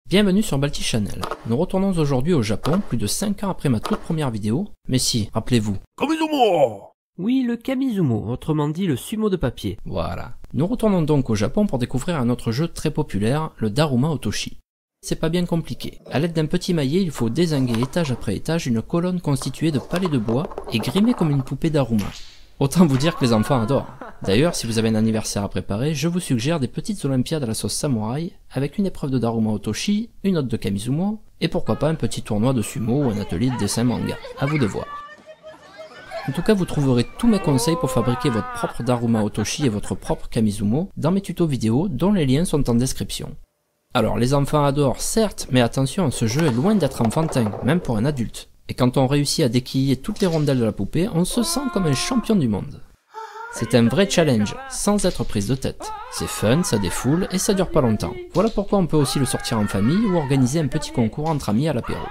Bienvenue sur Balti Channel. Nous retournons aujourd'hui au Japon, plus de 5 ans après ma toute première vidéo. Mais si, rappelez-vous. Kamizumo! Oui, le Kamizumo, autrement dit le sumo de papier. Voilà. Nous retournons donc au Japon pour découvrir un autre jeu très populaire, le Daruma Otoshi. C'est pas bien compliqué. À l'aide d'un petit maillet, il faut dézinguer étage après étage une colonne constituée de palets de bois et grimée comme une poupée Daruma. Autant vous dire que les enfants adorent. D'ailleurs, si vous avez un anniversaire à préparer, je vous suggère des petites olympiades à la sauce samouraï, avec une épreuve de Daruma Otoshi, une autre de Kamizumo, et pourquoi pas un petit tournoi de sumo ou un atelier de dessin manga. À vous de voir. En tout cas, vous trouverez tous mes conseils pour fabriquer votre propre Daruma Otoshi et votre propre Kamizumo dans mes tutos vidéo, dont les liens sont en description. Alors, les enfants adorent, certes, mais attention, ce jeu est loin d'être enfantin, même pour un adulte. Et quand on réussit à déquiller toutes les rondelles de la poupée, on se sent comme un champion du monde. C'est un vrai challenge, sans être prise de tête. C'est fun, ça défoule, et ça dure pas longtemps. Voilà pourquoi on peut aussi le sortir en famille ou organiser un petit concours entre amis à l'apéro.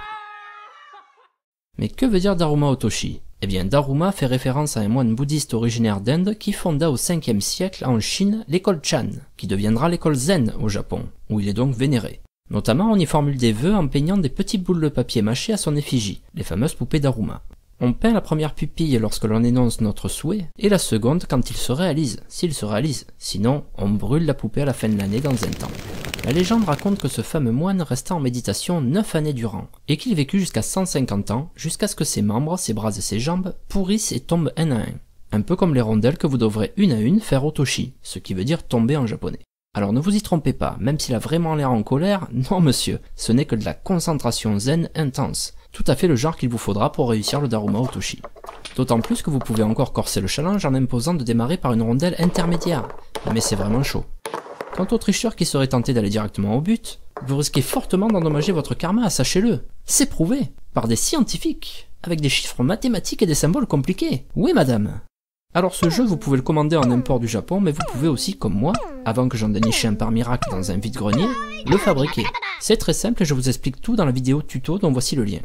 Mais que veut dire Daruma Otoshi? Eh bien, Daruma fait référence à un moine bouddhiste originaire d'Inde qui fonda au 5e siècle en Chine l'école Chan, qui deviendra l'école Zen au Japon, où il est donc vénéré. Notamment, on y formule des vœux en peignant des petites boules de papier mâché à son effigie, les fameuses poupées Daruma. On peint la première pupille lorsque l'on énonce notre souhait, et la seconde quand il se réalise, s'il se réalise. Sinon, on brûle la poupée à la fin de l'année dans un temple. La légende raconte que ce fameux moine resta en méditation 9 années durant, et qu'il vécut jusqu'à 150 ans, jusqu'à ce que ses membres, ses bras et ses jambes pourrissent et tombent un à un. Un peu comme les rondelles que vous devrez une à une faire otoshi, ce qui veut dire tomber en japonais. Alors ne vous y trompez pas, même s'il a vraiment l'air en colère, non monsieur, ce n'est que de la concentration zen intense, tout à fait le genre qu'il vous faudra pour réussir le Daruma Otoshi. D'autant plus que vous pouvez encore corser le challenge en imposant de démarrer par une rondelle intermédiaire, mais c'est vraiment chaud. Quant au tricheur qui serait tenté d'aller directement au but, vous risquez fortement d'endommager votre karma, sachez-le. C'est prouvé, par des scientifiques, avec des chiffres mathématiques et des symboles compliqués. Oui madame. Alors ce jeu, vous pouvez le commander en import du Japon, mais vous pouvez aussi, comme moi, avant que j'en déniche un par miracle dans un vide-grenier, le fabriquer. C'est très simple et je vous explique tout dans la vidéo tuto dont voici le lien.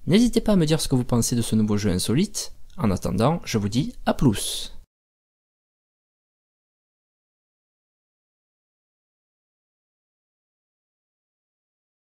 N'hésitez pas à me dire ce que vous pensez de ce nouveau jeu insolite. En attendant, je vous dis à plus.